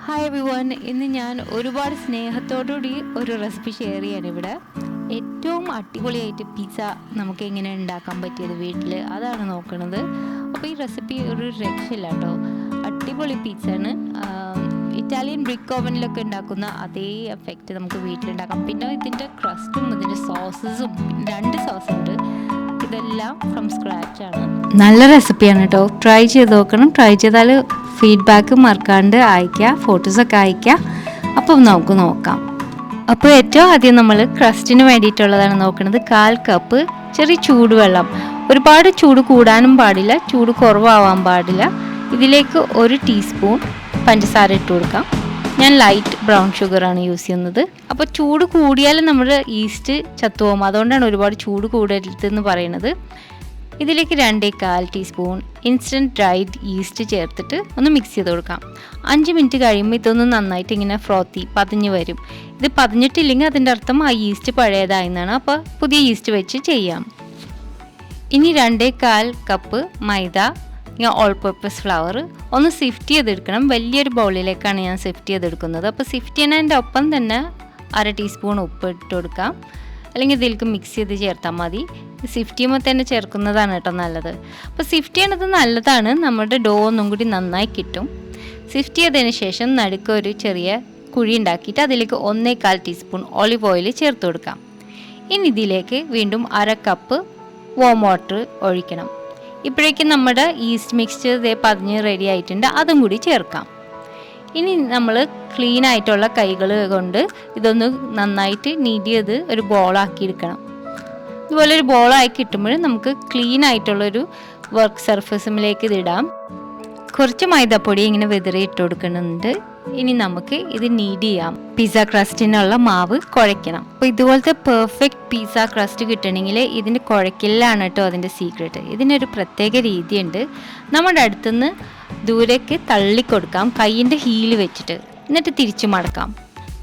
Hi every one, ഇന്ന് ഞാൻ ഒരുപാട് സ്നേഹത്തോടുകൂടി ഒരു റെസിപ്പി ഷെയർ ചെയ്യാണ് ഇവിടെ. ഏറ്റവും അടിപൊളിയായിട്ട് പിസ്സ നമുക്ക് എങ്ങനെ ഉണ്ടാക്കാൻ പറ്റിയത് വീട്ടിൽ, അതാണ് നോക്കുന്നത്. അപ്പോൾ ഈ റെസിപ്പി ഒരു രക്ഷയില്ല കേട്ടോ. അടിപൊളി പിസ്സയാണ്. ഇറ്റാലിയൻ ബ്രിക്ക് ഓവനിലൊക്കെ ഉണ്ടാക്കുന്ന അതേ എഫക്റ്റ് നമുക്ക് വീട്ടിലുണ്ടാക്കാം. പിന്നെ ഇതിൻ്റെ ക്രസ്റ്റും ഇതിൻ്റെ സോസസും, 2 സോസ് ഉണ്ട്, ഇതെല്ലാം ഫ്രം സ്ക്രാച്ച് ആണ്. നല്ല റെസിപ്പിയാണ് കേട്ടോ, ട്രൈ ചെയ്ത് നോക്കണം. ട്രൈ ചെയ്താൽ ഫീഡ്ബാക്ക് മറക്കാണ്ട് അയയ്ക്കുക, ഫോട്ടോസൊക്കെ അയയ്ക്കുക. അപ്പം നമുക്ക് നോക്കാം. അപ്പോൾ ഏറ്റവും ആദ്യം നമ്മൾ ക്രസ്റ്റിന് വേണ്ടിയിട്ടുള്ളതാണ് നോക്കുന്നത്. 1/4 കപ്പ് ചെറിയ ചൂടുവെള്ളം. ഒരുപാട് ചൂട് കൂടാനും പാടില്ല, ചൂട് കുറവാവാൻ പാടില്ല. ഇതിലേക്ക് 1 ടീസ്പൂൺ പഞ്ചസാര ഇട്ട് കൊടുക്കാം. ഞാൻ ലൈറ്റ് ബ്രൗൺ ഷുഗറാണ് യൂസ് ചെയ്യുന്നത്. അപ്പോൾ ചൂട് കൂടിയാലും നമ്മുടെ ഈസ്റ്റ് ചത്തുപോകും, അതുകൊണ്ടാണ് ഒരുപാട് ചൂട് കൂടരുതെന്ന് പറയുന്നത്. ഇതിലേക്ക് 2/4 ടീസ്പൂൺ ഇൻസ്റ്റൻറ്റ് ഡ്രൈഡ് ഈസ്റ്റ് ചേർത്തിട്ട് ഒന്ന് മിക്സ് ചെയ്ത് കൊടുക്കാം. 5 മിനിറ്റ് കഴിയുമ്പോൾ ഇതൊന്ന് നന്നായിട്ട് ഇങ്ങനെ ഫ്രോത്തി പതിഞ്ഞ് വരും. ഇത് പതിഞ്ഞിട്ടില്ലെങ്കിൽ അതിൻ്റെ അർത്ഥം ആ ഈസ്റ്റ് പഴയതായെന്നാണ്. അപ്പോൾ പുതിയ ഈസ്റ്റ് വെച്ച് ചെയ്യാം. ഇനി 2/4 കപ്പ് മൈദ, ഓൾ പർപ്പസ് ഫ്ലവർ ഒന്ന് സിഫ്റ്റ് ചെയ്തെടുക്കണം. വലിയൊരു ബൗളിലേക്കാണ് ഞാൻ സിഫ്റ്റ് ചെയ്തെടുക്കുന്നത്. അപ്പോൾ സിഫ്റ്റ് ചെയ്യുന്നതിൻ്റെ ഒപ്പം തന്നെ 1/2 ടീസ്പൂൺ ഉപ്പ് ഇട്ട് കൊടുക്കാം, അല്ലെങ്കിൽ ഇതിലേക്ക് മിക്സ് ചെയ്ത് ചേർത്താൽ മതി. സിഫ്റ്റ് ചെയ്യുമ്പോൾ തന്നെ ചേർക്കുന്നതാണ് കേട്ടോ നല്ലത്. അപ്പോൾ സിഫ്റ്റ് ചെയ്യണത് നല്ലതാണ്, നമ്മുടെ ഡോ ഒന്നും കൂടി നന്നായി കിട്ടും. സിഫ്റ്റ് ചെയ്തതിന് ശേഷം നടുക്ക് ഒരു ചെറിയ കുഴി ഉണ്ടാക്കിയിട്ട് അതിലേക്ക് 1/4 ടീസ്പൂൺ ഒലിവ് ഓയിൽ ചേർത്ത് കൊടുക്കാം. ഇനി ഇതിലേക്ക് വീണ്ടും 1/2 കപ്പ് വാം വാട്ടർ ഒഴിക്കണം. ഇപ്പോഴേക്കും നമ്മുടെ ഈസ്റ്റ് മിക്സ്ചർ പതിഞ്ഞ് റെഡി ആയിട്ടുണ്ട്, അതും കൂടി ചേർക്കാം. ഇനി നമ്മൾ ക്ലീൻ ആയിട്ടുള്ള കൈകൾ കൊണ്ട് ഇതൊന്ന് നന്നായിട്ട് നീഡ് ചെയ്ത് ഒരു ബോളാക്കി എടുക്കണം. ഇതുപോലെ ഒരു ബോളായി കിട്ടുമ്പോൾ നമുക്ക് ക്ലീൻ ആയിട്ടുള്ളൊരു വർക്ക് സർഫസിലേക്ക് ഇതിടാം. കുറച്ച് മൈദപ്പൊടി ഇങ്ങനെ വെതറി ഇട്ട് കൊടുക്കുന്നുണ്ട്. ഇനി നമുക്ക് ഇത് നീഡ് ചെയ്യാം. പിസ്സ ക്രസ്റ്റിനുള്ള മാവ് കുഴയ്ക്കണം. അപ്പോൾ ഇതുപോലത്തെ പെർഫെക്റ്റ് പിസ്സ ക്രസ്റ്റ് കിട്ടണമെങ്കിൽ ഇതിൻ്റെ കുഴയ്ക്കലാണ് കേട്ടോ അതിൻ്റെ സീക്രട്ട്. ഇതിനൊരു പ്രത്യേക രീതിയുണ്ട്. നമ്മുടെ അടുത്തുനിന്ന് ദൂരേക്ക് തള്ളിക്കൊടുക്കാം കൈയിൻ്റെ ഹീല് വെച്ചിട്ട്, എന്നിട്ട് തിരിച്ചു മടക്കാം.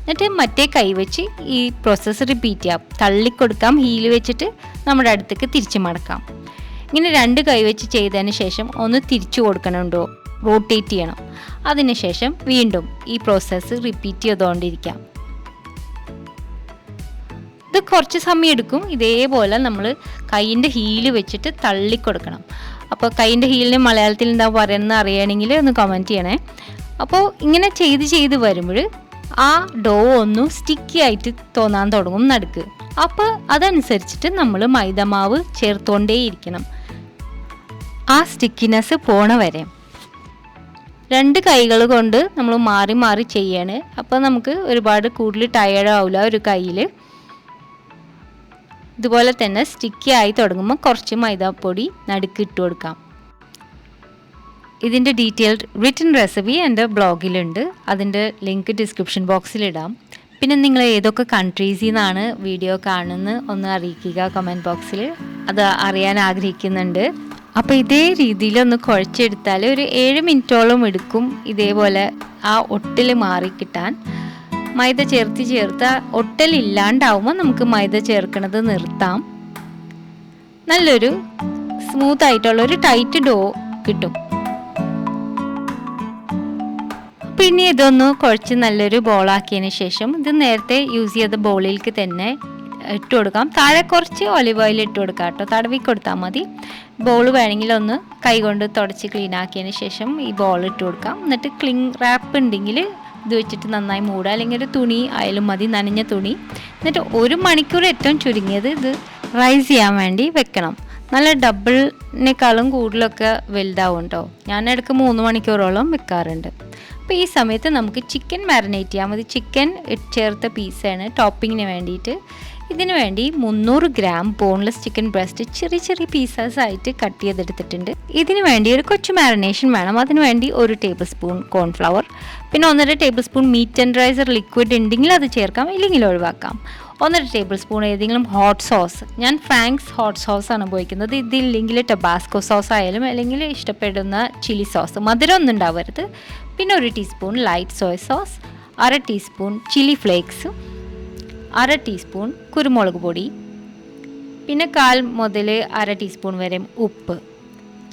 എന്നിട്ട് മറ്റേ കൈ വെച്ച് ഈ പ്രോസസ്സ് റിപ്പീറ്റ് ചെയ്യാം. തള്ളിക്കൊടുക്കാം ഹീല് വെച്ചിട്ട്, നമ്മുടെ അടുത്തേക്ക് തിരിച്ചു മടക്കാം. ഇങ്ങനെ 2 കൈ വെച്ച് ചെയ്തതിന് ശേഷം ഒന്ന് തിരിച്ചു കൊടുക്കണമുണ്ടോ, റോട്ടേറ്റ് ചെയ്യണം. അതിനുശേഷം വീണ്ടും ഈ പ്രോസസ്സ് റിപ്പീറ്റ് ചെയ്തുകൊണ്ടിരിക്കാം. ഇത് കുറച്ച് സമയം എടുക്കും. ഇതേപോലെ നമ്മൾ കൈയിൻ്റെ ഹീല് വെച്ചിട്ട് തള്ളിക്കൊടുക്കണം. അപ്പോൾ കൈയിൻ്റെ ഹീലിന് മലയാളത്തിൽ എന്താ പറയുന്നത് അറിയണമെങ്കിൽ ഒന്ന് കമൻറ്റ് ചെയ്യണേ. അപ്പോൾ ഇങ്ങനെ ചെയ്ത് വരുമ്പോൾ ആ ഡോ ഒന്ന് സ്റ്റിക്കി ആയിട്ട് തോന്നാൻ തുടങ്ങും നടുക്ക്. അപ്പോൾ അതനുസരിച്ചിട്ട് നമ്മൾ മൈദമാവ് ചേർത്തുകൊണ്ടേയിരിക്കണം, ആ സ്റ്റിക്കിനെസ് പോണ വരെ. 2 കൈകൾ കൊണ്ട് നമ്മൾ മാറി മാറി ചെയ്യാണ്. അപ്പോൾ നമുക്ക് ഒരുപാട് കൂടുതൽ ടയേർഡ് ആവില്ല ഒരു കയ്യിൽ. ഇതുപോലെ തന്നെ സ്റ്റിക്കി ആയി തുടങ്ങുമ്പോൾ കുറച്ച് മൈദാപ്പൊടി നടുക്ക് ഇട്ട് കൊടുക്കാം. ഇതിൻ്റെ ഡീറ്റെയിൽഡ് റിട്ടൺ റെസിപ്പി എൻ്റെ ബ്ലോഗിലുണ്ട്, അതിൻ്റെ ലിങ്ക് ഡിസ്ക്രിപ്ഷൻ ബോക്സിലിടാം. പിന്നെ നിങ്ങൾ ഏതൊക്കെ കൺട്രീസിൽ നിന്നാണ് വീഡിയോ കാണുന്നത് ഒന്ന് അറിയിക്കുക കമൻറ്റ് ബോക്സിൽ, അത് അറിയാൻ ആഗ്രഹിക്കുന്നുണ്ട്. അപ്പോൾ ഇതേ രീതിയിലൊന്ന് കുഴച്ചെടുത്താൽ ഒരു 7 മിനിറ്റോളം എടുക്കും ഇതേപോലെ ആ ഒട്ടിൽ മാറി കിട്ടാൻ. മൈദ ചേർത്ത് ഒട്ടലില്ലാണ്ടാവുമ്പോൾ നമുക്ക് മൈദ ചേർക്കുന്നത് നിർത്താം. നല്ലൊരു സ്മൂത്ത് ആയിട്ടുള്ളൊരു ടൈറ്റ് ഡോ കിട്ടും. പിന്നെ ഇതൊന്ന് കുഴച്ച് നല്ലൊരു ബോളാക്കിയതിന് ശേഷം ഇത് നേരത്തെ യൂസ് ചെയ്ത ബോളിലേക്ക് തന്നെ ഇട്ട് കൊടുക്കാം. താഴെ കുറച്ച് ഒലിവ് ഓയിൽ ഇട്ട് കൊടുക്കാം കേട്ടോ, തടവി കൊടുത്താൽ മതി. ബോൾ വേണമെങ്കിൽ ഒന്ന് കൈകൊണ്ട് തുടച്ച് ക്ലീൻ ആക്കിയതിന് ശേഷം ഈ ബോൾ ഇട്ട് കൊടുക്കാം. എന്നിട്ട് ക്ലിങ് റാപ്പ് ഉണ്ടെങ്കിൽ ഇത് വെച്ചിട്ട് നന്നായി മൂടുക, അല്ലെങ്കിൽ ഒരു തുണി ആയാലും മതി, നനഞ്ഞ തുണി. എന്നിട്ട് 1 മണിക്കൂർ ഏറ്റവും ചുരുങ്ങിയത് ഇത് റൈസ് ചെയ്യാൻ വേണ്ടി വെക്കണം. നല്ല ഡബിളിനേക്കാളും കൂടുതലൊക്കെ വലുതാവും കേട്ടോ. ഞാൻ ഇടയ്ക്ക് 3 മണിക്കൂറോളം വെക്കാറുണ്ട്. അപ്പോൾ ഈ സമയത്ത് നമുക്ക് ചിക്കൻ മാരിനേറ്റ് ചെയ്യാം. അത് ചിക്കൻ ചേർത്ത പീസാണ് ടോപ്പിങ്ങിന് വേണ്ടിയിട്ട്. ഇതിനു വേണ്ടി 300 ഗ്രാം ബോൺലെസ് ചിക്കൻ ബ്രസ്റ്റ് ചെറിയ പീസസ് ആയിട്ട് കട്ട് ചെയ്തെടുത്തിട്ടുണ്ട്. ഇതിനു വേണ്ടി ഒരു കൊച്ചു മാരിനേഷൻ വേണം. അതിനു വേണ്ടി 1 ടേബിൾ സ്പൂൺ കോൺഫ്ലവർ, പിന്നെ 1.5 table spoon meet tenderiser liquid ഉണ്ടെങ്കിൽ അത് ചേർക്കാം, ഇല്ലെങ്കിൽ ഒഴിവാക്കാം. 1.5 ടേബിൾ സ്പൂൺ ഏതെങ്കിലും ഹോട്ട് സോസ്, ഞാൻ ഫ്രാങ്ക്സ് ഹോട്ട് സോസാണ് ഉപയോഗിക്കുന്നത്. ഇതില്ലെങ്കിൽ ടബാസ്കോ സോസ് ആയാലും, അല്ലെങ്കിൽ ഇഷ്ടപ്പെടുന്ന ചില്ലി സോസ്, മധുരം ഒന്നും ഉണ്ടാവരുത്. പിന്നെ 1 teaspoon light soya sauce, 1/2 teaspoon chilli flakes, 1/2 teaspoon കുരുമുളക് പൊടി, പിന്നെ 1/4 മുതൽ 1/2 ടീസ്പൂൺ വരെ ഉപ്പ്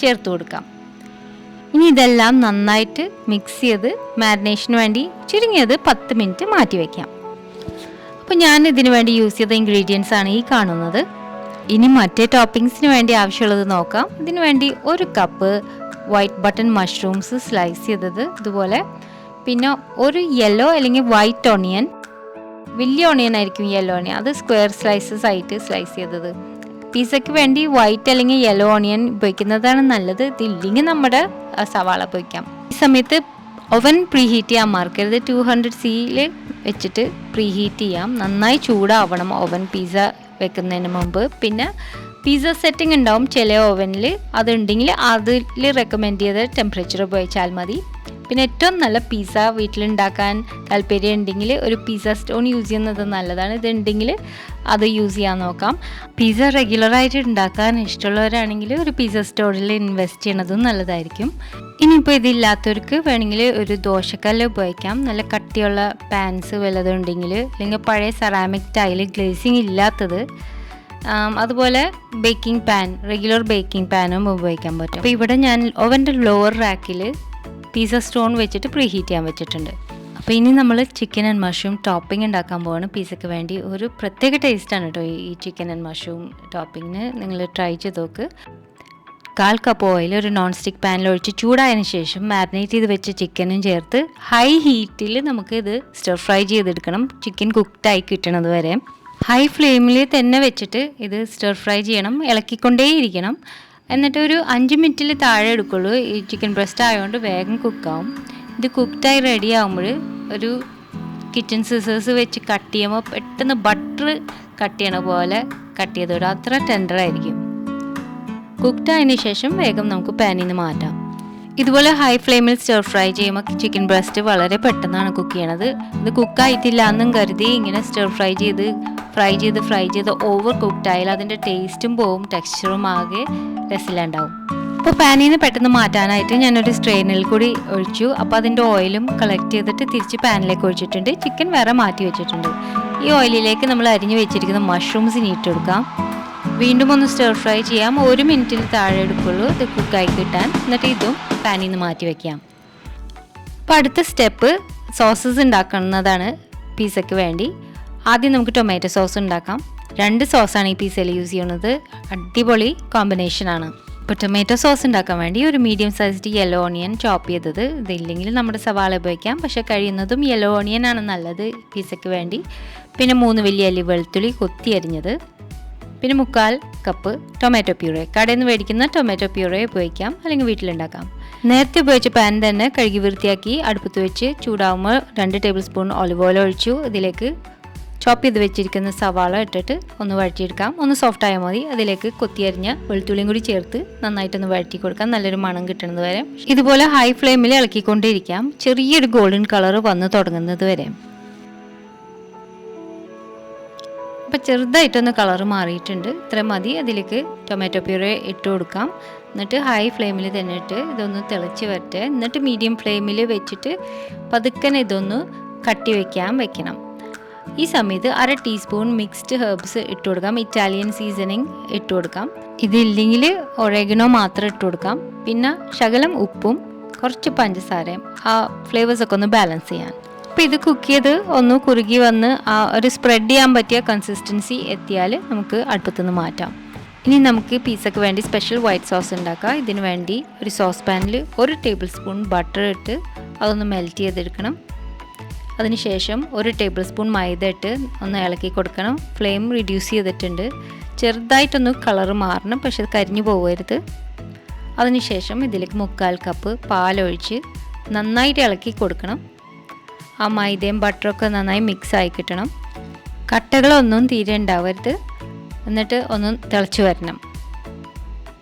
ചേർത്ത് കൊടുക്കാം. ഇനി ഇതെല്ലാം നന്നായിട്ട് മിക്സ് ചെയ്ത് മാരിനേഷന് വേണ്ടി ചുരുങ്ങിയത് 10 മിനിറ്റ് മാറ്റി വയ്ക്കാം. അപ്പോൾ ഞാൻ ഇതിന് വേണ്ടി യൂസ് ചെയ്ത ഇൻഗ്രീഡിയൻസ് ആണ് ഈ കാണുന്നത്. ഇനി മറ്റേ ടോപ്പിങ്സിന് വേണ്ടി ആവശ്യമുള്ളത് നോക്കാം. ഇതിനു വേണ്ടി 1 cup white button mushrooms slice ചെയ്തത് ഇതുപോലെ, പിന്നെ ഒരു യെല്ലോ അല്ലെങ്കിൽ വൈറ്റ് ഓണിയൻ, വലിയ ഓണിയൻ ആയിരിക്കും യെല്ലോ ഓണിയൻ, അത് സ്ക്വയർ സ്ലൈസസ് ആയിട്ട് സ്ലൈസ് ചെയ്തത്. പിസയ്ക്ക് വേണ്ടി വൈറ്റ് അല്ലെങ്കിൽ യെല്ലോ ഓണിയൻ ഉപയോഗിക്കുന്നതാണ് നല്ലത്. ഇതില്ലെങ്കിൽ നമ്മുടെ സവാള ഉപയോഗിക്കാം. ഈ സമയത്ത് ഓവൻ പ്രീഹീറ്റ് ചെയ്യാൻ മറക്കരുത്. 200C വെച്ചിട്ട് പ്രീഹീറ്റ് ചെയ്യാം. നന്നായി ചൂടാവണം ഓവൻ പിസ്സ വെക്കുന്നതിന് മുമ്പ്. പിന്നെ പിസ്സ സെറ്റിംഗ് ഉണ്ടാവും ചില ഓവനിൽ, അതുണ്ടെങ്കിൽ അതിൽ റെക്കമെൻഡ് ചെയ്ത ടെമ്പറേച്ചർ ഉപയോഗിച്ചാൽ മതി. പിന്നെ ഏറ്റവും നല്ല പിസ്സ വീട്ടിലുണ്ടാക്കാൻ താല്പര്യം ഉണ്ടെങ്കിൽ ഒരു പിസ്സ സ്റ്റോൺ യൂസ് ചെയ്യുന്നത് നല്ലതാണ്. ഇതുണ്ടെങ്കിൽ അത് യൂസ് ചെയ്യാൻ നോക്കാം. പിസ്സ റെഗുലറായിട്ട് ഉണ്ടാക്കാൻ ഇഷ്ടമുള്ളവരാണെങ്കിൽ ഒരു പിസ്സ സ്റ്റോണിൽ ഇൻവെസ്റ്റ് ചെയ്യണതും നല്ലതായിരിക്കും. ഇനിയിപ്പോൾ ഇതില്ലാത്തവർക്ക് വേണമെങ്കിൽ ഒരു ദോശക്കല്ല് ഉപയോഗിക്കാം. നല്ല കട്ടിയുള്ള പാൻസ് വല്ലതുണ്ടെങ്കിൽ, അല്ലെങ്കിൽ പഴയ സെറാമിക് ടൈൽ ഗ്ലേസിങ് ഇല്ലാത്തത്, അതുപോലെ ബേക്കിംഗ് പാൻ, റെഗുലർ ബേക്കിംഗ് പാനും ഉപയോഗിക്കാൻ പറ്റും. അപ്പോൾ ഇവിടെ ഞാൻ ഓവൻ്റെ ലോവർ റാക്കിൽ പിസ്സ സ്റ്റോൺ വെച്ചിട്ട് പ്രീഹീറ്റ് ചെയ്യാൻ വെച്ചിട്ടുണ്ട്. അപ്പോൾ ഇനി നമ്മൾ ചിക്കൻ ആൻഡ് മഷ്റൂം ടോപ്പിംഗ് ഉണ്ടാക്കാൻ പോവാണ്. പിസ്സയ്ക്ക് വേണ്ടി ഒരു പ്രത്യേക ടേസ്റ്റാണ് കേട്ടോ ഈ ചിക്കൻ ആൻഡ് മഷ്റൂം ടോപ്പിങ്ങിന്. നിങ്ങൾ ട്രൈ ചെയ്ത് നോക്ക്. 1/4 കപ്പ് ഓയിൽ ഒരു നോൺ സ്റ്റിക്ക് പാനിൽ ഒഴിച്ച് ചൂടായതിനു ശേഷം മാരിനേറ്റ് ചെയ്ത് വെച്ച ചിക്കനും ചേർത്ത് ഹൈ ഹീറ്റിൽ നമുക്ക് ഇത് സ്റ്റർ ഫ്രൈ ചെയ്തെടുക്കണം. ചിക്കൻ കുക്ക്ഡായി കിട്ടണത് വരെ ഹൈ ഫ്ലെയിമിൽ തന്നെ വെച്ചിട്ട് ഇത് സ്റ്റർ ഫ്രൈ ചെയ്യണം, ഇളക്കിക്കൊണ്ടേയിരിക്കണം. എന്നിട്ട് ഒരു 5 മിനിറ്റിൽ താഴെ എടുക്കുള്ളൂ. ഈ ചിക്കൻ ബ്രസ്റ്റ് ആയതുകൊണ്ട് വേഗം കുക്കാവും. ഇത് കുക്ക്ഡായി റെഡി ആകുമ്പോൾ ഒരു കിച്ചൺ സിസേഴ്സ് വെച്ച് കട്ട് ചെയ്യുമ്പോൾ പെട്ടെന്ന് ബട്ടർ കട്ട് ചെയ്യണ പോലെ കട്ട് ചെയ്ത് വിടും. അത്ര ടെൻഡറായിരിക്കും. കുക്ക്ഡായതിനു ശേഷം വേഗം നമുക്ക് പാനിൽ നിന്ന് മാറ്റാം. ഇതുപോലെ ഹൈ ഫ്ലെയിമിൽ സ്റ്റർ ഫ്രൈ ചെയ്യുമ്പോൾ ചിക്കൻ ബ്രസ്റ്റ് വളരെ പെട്ടെന്നാണ് കുക്ക് ചെയ്യണത്. ഇത് കുക്കായിട്ടില്ല എന്നും കരുതി ഇങ്ങനെ സ്റ്റർ ഫ്രൈ ചെയ്ത് ഓവർ കുക്ക്ഡ് ആയാൽ അതിൻ്റെ ടേസ്റ്റും പോവും, ടെക്സ്ചറും ആകെ രസമില്ലാണ്ടാവും. അപ്പോൾ പാനിൽ നിന്ന് പെട്ടെന്ന് മാറ്റാനായിട്ട് ഞാനൊരു സ്ട്രെയിനിൽ കൂടി ഒഴിച്ചു. അപ്പോൾ അതിൻ്റെ ഓയിലും കളക്ട് ചെയ്തിട്ട് തിരിച്ച് പാനിലേക്ക് ഒഴിച്ചിട്ടുണ്ട്. ചിക്കൻ വേറെ മാറ്റി വെച്ചിട്ടുണ്ട്. ഈ ഓയിലിലേക്ക് നമ്മൾ അരിഞ്ഞു വെച്ചിരിക്കുന്ന മഷ്റൂംസ് ഇട്ട് കൊടുക്കാം. വീണ്ടും ഒന്ന് സ്റ്റർ ഫ്രൈ ചെയ്യാം. 1 മിനിറ്റിൽ താഴെ എടുക്കുള്ളൂ ഇത് കുക്കായി കിട്ടാൻ. എന്നിട്ട് ഇതും പാനിൽ നിന്ന് മാറ്റി വയ്ക്കാം. അപ്പോൾ അടുത്ത സ്റ്റെപ്പ് സോസസ് ഉണ്ടാക്കുന്നതാണ് പിസ്സയ്ക്ക് വേണ്ടി. ആദ്യം നമുക്ക് ടൊമാറ്റോ സോസ് ഉണ്ടാക്കാം. 2 സോസാണ് ഈ പിസ്സയിൽ യൂസ് ചെയ്യുന്നത്. അടിപൊളി കോമ്പിനേഷനാണ്. ഇപ്പോൾ ടൊമാറ്റോ സോസ് ഉണ്ടാക്കാൻ വേണ്ടി ഒരു മീഡിയം സൈസ്ഡ് യെല്ലോ ഓണിയൻ ചോപ്പ് ചെയ്തത്, ഇതില്ലെങ്കിൽ നമ്മുടെ സവാള ഉപയോഗിക്കാം, പക്ഷേ കഴിയുന്നതും യെല്ലോ ഓണിയൻ ആണ് നല്ലത് പിസ്സയ്ക്ക് വേണ്ടി. പിന്നെ 3 വലിയ അല്ലി വെളുത്തുള്ളി കൊത്തി അരിഞ്ഞത്, പിന്നെ 1/4 കപ്പ് ടൊമാറ്റോ പ്യൂറേ. കടയിൽ നിന്ന് മേടിക്കുന്ന ടൊമാറ്റോ പ്യൂറേ ഉപയോഗിക്കാം, അല്ലെങ്കിൽ വീട്ടിലുണ്ടാക്കാം. നേരത്തെ ഉപയോഗിച്ച പാൻ തന്നെ കഴുകി വൃത്തിയാക്കി അടുപ്പത്ത് വെച്ച് ചൂടാവുമ്പോൾ 2 ടേബിൾ സ്പൂൺ ഒലിവ് ഓയിൽ ഒഴിച്ചു. ഇതിലേക്ക് ചോപ്പ് ചെയ്ത് വെച്ചിരിക്കുന്ന സവാള ഇട്ടിട്ട് ഒന്ന് വഴറ്റിയെടുക്കാം. ഒന്ന് സോഫ്റ്റ് ആയാൽ മതി. അതിലേക്ക് കൊത്തിയരിഞ്ഞ വെളുത്തുള്ളിയും കൂടി ചേർത്ത് നന്നായിട്ടൊന്ന് വഴറ്റി കൊടുക്കാം, നല്ലൊരു മണം കിട്ടുന്നത് വരെ. ഇതുപോലെ ഹൈ ഫ്ലെയിമിൽ ഇളക്കിക്കൊണ്ടിരിക്കാം, ചെറിയൊരു ഗോൾഡൻ കളർ വന്ന് തുടങ്ങുന്നത് വരെ. അപ്പോൾ ചെറുതായിട്ടൊന്ന് കളർ മാറിയിട്ടുണ്ട്, ഇത്ര മതി. അതിലേക്ക് ടൊമാറ്റോ പ്യൂറേ ഇട്ട് കൊടുക്കാം. എന്നിട്ട് ഹൈ ഫ്ലെയിമിൽ തന്നെ ഇട്ട് ഇതൊന്ന് തിളച്ച് വരട്ടെ. എന്നിട്ട് മീഡിയം ഫ്ലെയിമിൽ വെച്ചിട്ട് പതുക്കനെ ഇതൊന്ന് കട്ടി വെക്കണം. ഈ സമയത്ത് 1/2 ടീസ്പൂൺ മിക്സ്ഡ് ഹെർബ്സ് ഇട്ട് കൊടുക്കാം. ഇറ്റാലിയൻ സീസണിങ് ഇട്ട് കൊടുക്കാം. ഇതില്ലെങ്കിൽ ഒറേഗനോ മാത്രം ഇട്ട് കൊടുക്കാം. പിന്നെ ശകലം ഉപ്പും കുറച്ച് പഞ്ചസാരയും, ആ ഫ്ലേവേഴ്സൊക്കെ ഒന്ന് ബാലൻസ് ചെയ്യാൻ. അപ്പോൾ ഇത് കുക്ക് ചെയ്ത് ഒന്ന് കുറുകി വന്ന് ഒരു സ്പ്രെഡ് ചെയ്യാൻ പറ്റിയ കൺസിസ്റ്റൻസി എത്തിയാൽ നമുക്ക് അടുപ്പത്തുനിന്ന് മാറ്റാം. ഇനി നമുക്ക് പിസ്സയ്ക്ക് വേണ്ടി സ്പെഷ്യൽ വൈറ്റ് സോസ് ഉണ്ടാക്കാം. ഇതിന് വേണ്ടി ഒരു സോസ് പാനിൽ 1 ടേബിൾ സ്പൂൺ ബട്ടർ ഇട്ട് അതൊന്ന് മെൽറ്റ് ചെയ്തെടുക്കണം. അതിനുശേഷം 1 ടേബിൾ സ്പൂൺ മൈദ ഇട്ട് ഒന്ന് ഇളക്കി കൊടുക്കണം. ഫ്ലെയിം റിഡ്യൂസ് ചെയ്തിട്ടുണ്ട്. ചെറുതായിട്ടൊന്ന് കളറ് മാറണം, പക്ഷെ അത് കരിഞ്ഞു പോകരുത്. അതിനുശേഷം ഇതിലേക്ക് 1/4 കപ്പ് പാലൊഴിച്ച് നന്നായിട്ട് ഇളക്കി കൊടുക്കണം. ആ മൈദയും ബട്ടറൊക്കെ നന്നായി മിക്സ് ആയി കിട്ടണം. കട്ടകളൊന്നും തീരെ ഉണ്ടാവരുത്. എന്നിട്ട് ഒന്ന് തിളച്ച് വരണം.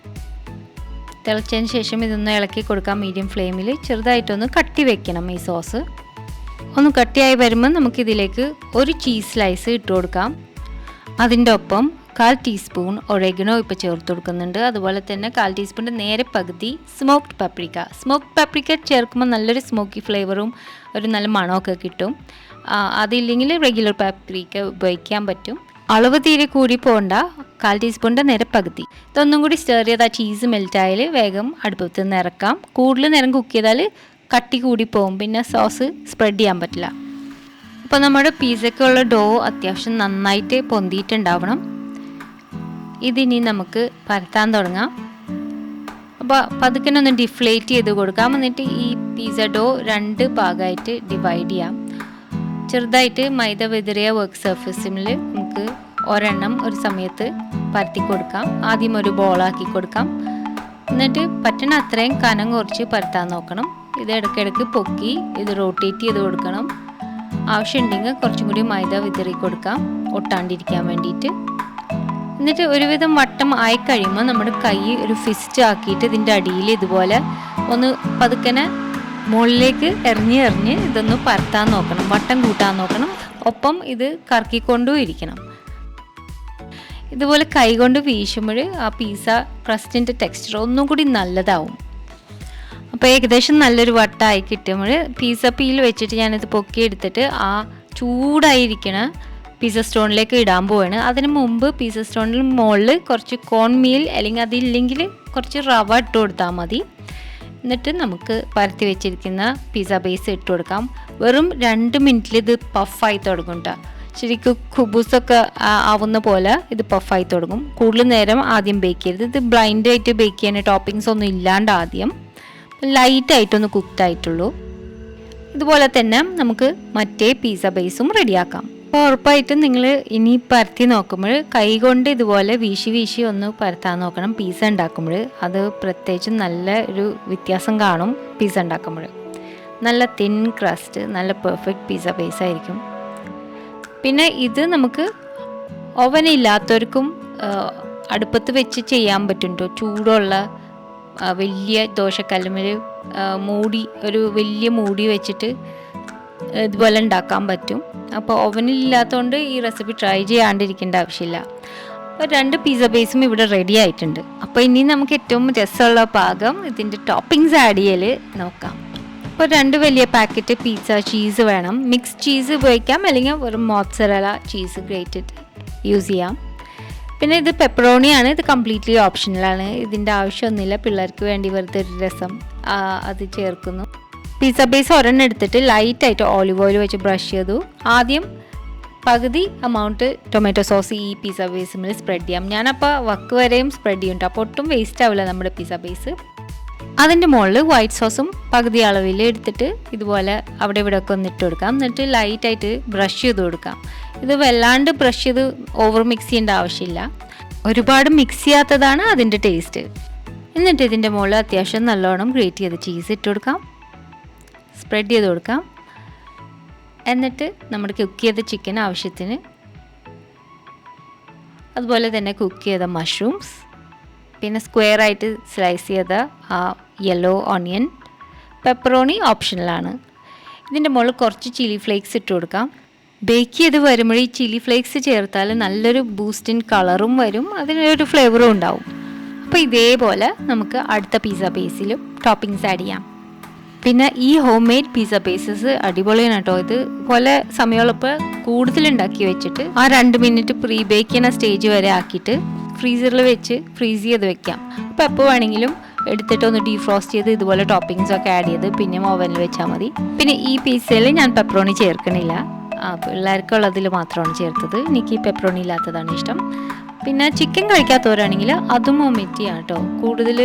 തിളച്ചതിന് ശേഷം ഇതൊന്ന് ഇളക്കി കൊടുക്കാം മീഡിയം ഫ്ലെയിമിൽ. ചെറുതായിട്ടൊന്ന് കട്ടി വെക്കണം. ഈ സോസ് ഒന്ന് കട്ടിയായി വരുമ്പോൾ നമുക്കിതിലേക്ക് 1 ചീസ് സ്ലൈസ് ഇട്ട് കൊടുക്കാം. അതിൻ്റെ ഒപ്പം 1/4 ടീസ്പൂൺ ഒറേഗനോ ഇപ്പോൾ ചേർത്ത് കൊടുക്കുന്നുണ്ട്. അതുപോലെ തന്നെ 1/4 ടീസ്പൂണിൻ്റെ നേരെ പകുതി സ്മോക്ഡ് പപ്രിക്ക ചേർക്കുമ്പോൾ നല്ലൊരു സ്മോക്കി ഫ്ലേവറും ഒരു നല്ല മണമൊക്കെ കിട്ടും. അതില്ലെങ്കിൽ റെഗുലർ പപ്രിക്ക ഉപയോഗിക്കാൻ പറ്റും. അളവ് തീരെ കൂടി പോകണ്ട, 1/4 ടീസ്പൂണിൻ്റെ നേരെ പകുതി. ഇതൊന്നും കൂടി സ്റ്റർ ചെയ്ത് ആ ചീസ് മെൽറ്റായാൽ വേഗം അടുപ്പത്ത് നിന്ന് ഇറക്കാം. കൂടുതൽ നേരം കുക്ക് ചെയ്താൽ കട്ടി കൂടി പോകും, പിന്നെ സോസ് സ്പ്രെഡ് ചെയ്യാൻ പറ്റില്ല. അപ്പോൾ നമ്മുടെ പിസയ്ക്കുള്ള ഡോ അത്യാവശ്യം നന്നായിട്ട് പൊന്തിയിട്ടുണ്ടാവണം. ഇതിനി നമുക്ക് പരത്താൻ തുടങ്ങാം. അപ്പോൾ പതുക്കെ ഒന്ന് ഡിഫ്ലേറ്റ് ചെയ്ത് കൊടുക്കാം. എന്നിട്ട് ഈ പിസ്സ ഡോ 2 ഭാഗമായിട്ട് ഡിവൈഡ് ചെയ്യാം. ചെറുതായിട്ട് മൈദ വിതറിയ വർക്ക് സർഫസിൽ നമുക്ക് ഒരെണ്ണം ഒരു സമയത്ത് പരത്തി കൊടുക്കാം. ആദ്യം ഒരു ബോളാക്കി കൊടുക്കാം. എന്നിട്ട് പറ്റണ അത്രയും കനം കുറച്ച് പരത്താൻ നോക്കണം. ഇത് ഇടയ്ക്കിടയ്ക്ക് പൊക്കി ഇത് റൊട്ടേറ്റ് ചെയ്ത് കൊടുക്കണം. ആവശ്യമുണ്ടെങ്കിൽ കുറച്ചും കൂടി മൈദ വിതറി കൊടുക്കാം, ഒട്ടാണ്ടിരിക്കാൻ വേണ്ടിയിട്ട്. എന്നിട്ട് ഒരുവിധം വട്ടം ആയി കഴിയുമ്പോൾ നമ്മുടെ കൈ ഒരു ഫിസ്റ്റ് ആക്കിയിട്ട് ഇതിൻ്റെ അടിയിൽ ഇതുപോലെ ഒന്ന് പതുക്കനെ മുകളിലേക്ക് എറിഞ്ഞ് ഇതൊന്ന് പരത്താൻ നോക്കണം, വട്ടം കൂട്ടാൻ നോക്കണം. ഒപ്പം ഇത് കറക്കിക്കൊണ്ടും ഇരിക്കണം. ഇതുപോലെ കൈ കൊണ്ട് വീശുമ്പോൾ ആ പിസ്സ ക്രസ്റ്റിൻ്റെ ടെക്സ്ചർ ഒന്നും കൂടി നല്ലതാവും. അപ്പോൾ ഏകദേശം നല്ലൊരു വട്ടമായി കിട്ടുമ്പോൾ പിസ്സ പീൽ വെച്ചിട്ട് ഞാനിത് പൊക്കിയെടുത്തിട്ട് ആ ചൂടായിരിക്കണ പിസ്സ സ്റ്റോണിലേക്ക് ഇടാൻ പോവാണ്. അതിന് മുമ്പ് പിസ്സ സ്റ്റോണിൽ മുകളിൽ കുറച്ച് കോൺ മീൽ അല്ലെങ്കിൽ അതില്ലെങ്കിൽ കുറച്ച് റവ ഇട്ട് കൊടുത്താൽ മതി. എന്നിട്ട് നമുക്ക് പരത്തി വെച്ചിരിക്കുന്ന പിസ്സ ബേസ് ഇട്ട് കൊടുക്കാം. വെറും 2 മിനിറ്റിൽ ഇത് പഫായി തുടങ്ങും കേട്ടോ. ശരിക്കും ഖുബൂസൊക്കെ ആവുന്ന പോലെ ഇത് പഫായി തുടങ്ങും. കൂടുതൽ നേരം ആദ്യം ബേക്ക് ചെയ്യരുത്. ഇത് ബ്ലൈൻഡായിട്ട് ബേക്ക് ചെയ്യാൻ ടോപ്പിങ്സ് ഒന്നും ഇല്ലാണ്ട് ആദ്യം ലൈറ്റായിട്ടൊന്ന് കുക്ക്ഡായിട്ടുള്ളൂ. ഇതുപോലെ തന്നെ നമുക്ക് മറ്റേ പിസ്സ ബേസും റെഡിയാക്കാം. അപ്പോൾ ഉറപ്പായിട്ടും നിങ്ങൾ ഇനി പരത്തി നോക്കുമ്പോൾ കൈ കൊണ്ട് ഇതുപോലെ വീശി ഒന്ന് പരത്താൻ നോക്കണം. പിസ്സ ഉണ്ടാക്കുമ്പോൾ അത് പ്രത്യേകിച്ചും നല്ല ഒരു വ്യത്യാസം കാണും. പിസ്സ ഉണ്ടാക്കുമ്പോൾ നല്ല തിൻ ക്രസ്റ്റ്, നല്ല പെർഫെക്റ്റ് പിസ്സ ബേസ് ആയിരിക്കും. പിന്നെ ഇത് നമുക്ക് ഓവനില്ലാത്തവർക്കും അടുപ്പത്ത് വെച്ച് ചെയ്യാൻ പറ്റും കേട്ടോ. ചൂടുള്ള വലിയ ദോശക്കല്ലുമേൽ ഒരു വലിയ മൂടി വെച്ചിട്ട് ഇതുപോലെ ഉണ്ടാക്കാൻ പറ്റും. അപ്പോൾ ഓവനില്ലാത്തതുകൊണ്ട് ഈ റെസിപ്പി ട്രൈ ചെയ്യാണ്ടിരിക്കേണ്ട ആവശ്യമില്ല. അപ്പോൾ 2 പിസ്സ ബേസും ഇവിടെ റെഡി ആയിട്ടുണ്ട്. അപ്പോൾ ഇനി നമുക്ക് ഏറ്റവും രസമുള്ള പാകം ഇതിൻ്റെ ടോപ്പിങ്സ് ആഡ് ചെയ്യൽ നോക്കാം. അപ്പോൾ 2 വലിയ പാക്കറ്റ് പിസ്സ ചീസ് വേണം. മിക്സ് ചീസ് ഉപയോഗിക്കാം, അല്ലെങ്കിൽ വെറും മോzzarella ചീസ് ഗ്രേറ്റഡ് യൂസ് ചെയ്യാം. പിന്നെ ഇത് പെപ്പറോണിയാണ്. ഇത് കംപ്ലീറ്റ്ലി ഓപ്ഷണലാണ്. ഇതിൻ്റെ ആവശ്യമൊന്നുമില്ല. പിള്ളേർക്ക് വേണ്ടി വെറുതെ ഒരു രസം അത് ചേർക്കുന്നു. പിസ്സ ബേസ് ഒരെണ്ണം എടുത്തിട്ട് ലൈറ്റായിട്ട് ഓലിവ് ഓയിൽ വെച്ച് ബ്രഷ് ചെയ്തു. ആദ്യം പകുതി എമൗണ്ട് ടൊമാറ്റോ സോസ് ഈ പിസ്സ ബേസിൽ സ്പ്രെഡ് ചെയ്യാം. ഞാനപ്പോൾ വക്ക് വരെയും സ്പ്രെഡ് ചെയ്യും കേട്ടോ. അപ്പോൾ ഒട്ടും വേസ്റ്റ് ആവില്ല നമ്മുടെ പിസ്സ ബേസ്. അതിൻ്റെ മുകളിൽ വൈറ്റ് സോസും പകുതി അളവിൽ എടുത്തിട്ട് ഇതുപോലെ അവിടെ ഇവിടെ ഒക്കെ ഒന്ന് ഇട്ട് കൊടുക്കാം. എന്നിട്ട് ലൈറ്റായിട്ട് ബ്രഷ് ചെയ്ത് കൊടുക്കാം. ഇത് വല്ലാണ്ട് ബ്രഷ് ചെയ്ത് ഓവർ മിക്സ് ചെയ്യേണ്ട ആവശ്യമില്ല. ഒരുപാട് മിക്സ് ചെയ്യാത്തതാണ് അതിൻ്റെ ടേസ്റ്റ്. എന്നിട്ട് ഇതിൻ്റെ മുകളിൽ അത്യാവശ്യം നല്ലോണം ഗ്രേറ്റ് ചെയ്ത് ചീസ് ഇട്ട് കൊടുക്കാം, സ്പ്രെഡ് ചെയ്ത് കൊടുക്കാം. എന്നിട്ട് നമ്മുടെ കുക്ക് ചെയ്ത ചിക്കൻ ആവശ്യത്തിന്, അതുപോലെ തന്നെ കുക്ക് ചെയ്ത മഷ്റൂംസ്, പിന്നെ സ്ക്വയറായിട്ട് സ്ലൈസ് ചെയ്ത ആ യെല്ലോ ഓണിയൻ, പെപ്പറോണി ഓപ്ഷണലാണ്. ഇതിൻ്റെ മുകളിൽ കുറച്ച് ചില്ലി ഫ്ലേക്സ് ഇട്ട് കൊടുക്കാം. ബേക്ക് ചെയ്ത് വരുമ്പോൾ ഈ ചില്ലി ഫ്ലേക്സ് ചേർത്താൽ നല്ലൊരു ബൂസ്റ്റിൻ കളറും വരും, അതിനൊരു ഫ്ലേവറും ഉണ്ടാവും. അപ്പോൾ ഇതേപോലെ നമുക്ക് അടുത്ത പിസ്സ ബേസിലും ടോപ്പിങ്സ് ആഡ് ചെയ്യാം. പിന്നെ ഈ ഹോം മെയ്ഡ് പിസ്സ ബേസസ് അടിപൊളിയാണ് കേട്ടോ. ഇതുപോലെ സമയമുള്ളപ്പോൾ കൂടുതലുണ്ടാക്കി വെച്ചിട്ട് ആ 2 മിനിറ്റ് പ്രീ ബേക്ക് ചെയ്യുന്ന സ്റ്റേജ് വരെ ആക്കിയിട്ട് ഫ്രീസറിൽ വെച്ച് ഫ്രീസ് ചെയ്ത് വെക്കാം. അപ്പോൾ എപ്പോൾ വേണമെങ്കിലും എടുത്തിട്ട് ഒന്ന് ഡീഫ്രോസ്റ്റ് ചെയ്ത് ഇതുപോലെ ടോപ്പിങ്സ് ഒക്കെ ആഡ് ചെയ്ത് പിന്നെ ഓവനിൽ വെച്ചാൽ മതി. പിന്നെ ഈ പിസ്സയിൽ ഞാൻ പെപ്പറോണി ചേർക്കണില്ല. പിള്ളേർക്കുള്ളതിൽ മാത്രമാണ് ചേർത്തത്. എനിക്ക് ഈ പെപ്പറോണി ഇല്ലാത്തതാണ് ഇഷ്ടം. പിന്നെ ചിക്കൻ കഴിക്കാത്തവരാണെങ്കിൽ അതും ഒമിറ്റ് ചെയ്യാം കേട്ടോ. കൂടുതൽ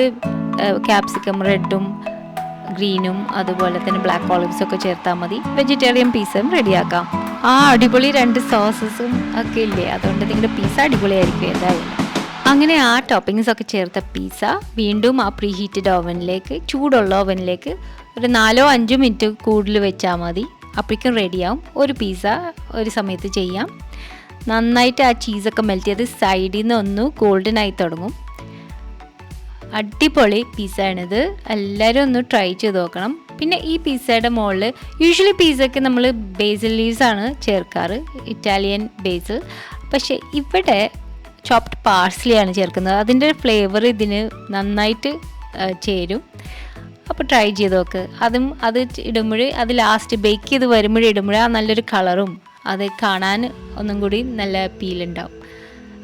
ക്യാപ്സിക്കം റെഡും ഗ്രീനും അതുപോലെ തന്നെ ബ്ലാക്ക് ഓളിവ്സ് ഒക്കെ ചേർത്താൽ മതി. വെജിറ്റേറിയൻ പിസ്സയും റെഡിയാക്കാം. ആ അടിപൊളി 2 സോസസും ഒക്കെ ഇല്ലേ, അതുകൊണ്ട് നിങ്ങളുടെ പിസ്സ അടിപൊളിയായിരിക്കും എന്തായാലും. അങ്ങനെ ആ ടോപ്പിങ്സ് ഒക്കെ ചേർത്ത പിസ്സ വീണ്ടും ആ പ്രീ ഹീറ്റഡ് ഓവനിലേക്ക്, ചൂടുള്ള ഓവനിലേക്ക് ഒരു 4-5 മിനിറ്റ് കൂടുതൽ വെച്ചാൽ മതി. അപ്പോഴേക്കും റെഡിയാവും. ഒരു പിസ്സ ഒരു സമയത്ത് ചെയ്യാം. നന്നായിട്ട് ആ ചീസൊക്കെ മെൽറ്റ് ചെയ്ത് സൈഡിൽ നിന്ന് ഒന്ന് ഗോൾഡൻ ആയി തുടങ്ങും. അടിപൊളി പിസ്സ ആണിത്. എല്ലാവരും ഒന്ന് ട്രൈ ചെയ്ത് നോക്കണം. പിന്നെ ഈ പിസ്സയുടെ മുകളിൽ യൂഷ്വലി പിസ്സയ്ക്ക് നമ്മൾ ബേസിൽ ലീവ്സ് ആണ് ചേർക്കാറ്, ഇറ്റാലിയൻ ബേസിൽ. പക്ഷേ ഇവിടെ ചോപ്ഡ് പാഴ്സ്ലിയാണ് ചേർക്കുന്നത്. അതിൻ്റെ ഫ്ലേവർ ഇതിന് നന്നായിട്ട് ചേരും. അപ്പോൾ ട്രൈ ചെയ്ത് നോക്ക്. അത് ഇടുമ്പോൾ അത് ലാസ്റ്റ് ബേക്ക് ചെയ്ത് വരുമ്പോഴിടുമ്പോൾ ആ നല്ലൊരു കളറും അത് കാണാൻ ഒന്നും കൂടി നല്ല അപ്പീലുണ്ടാവും.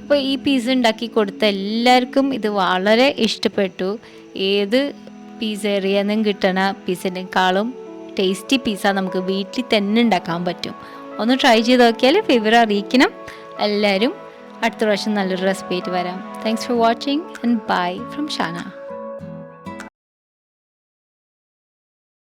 അപ്പോൾ ഈ പിസ്സ ഉണ്ടാക്കി കൊടുത്ത എല്ലാവർക്കും ഇത് വളരെ ഇഷ്ടപ്പെട്ടു. ഏത് പിസ്സേറിയയിൽ നിന്നും കിട്ടണ പിസ്സേനേക്കാളും ടേസ്റ്റി പിസ്സ നമുക്ക് വീട്ടിൽ തന്നെ ഉണ്ടാക്കാൻ പറ്റും. ഒന്ന് ട്രൈ ചെയ്ത് നോക്കിയാൽ വിവരം അറിയിക്കണം എല്ലാവരും. അടുത്ത പ്രാവശ്യം നല്ലൊരു റെസിപ്പി ആയിട്ട് വരാം. Thanks for watching and bye from Shana.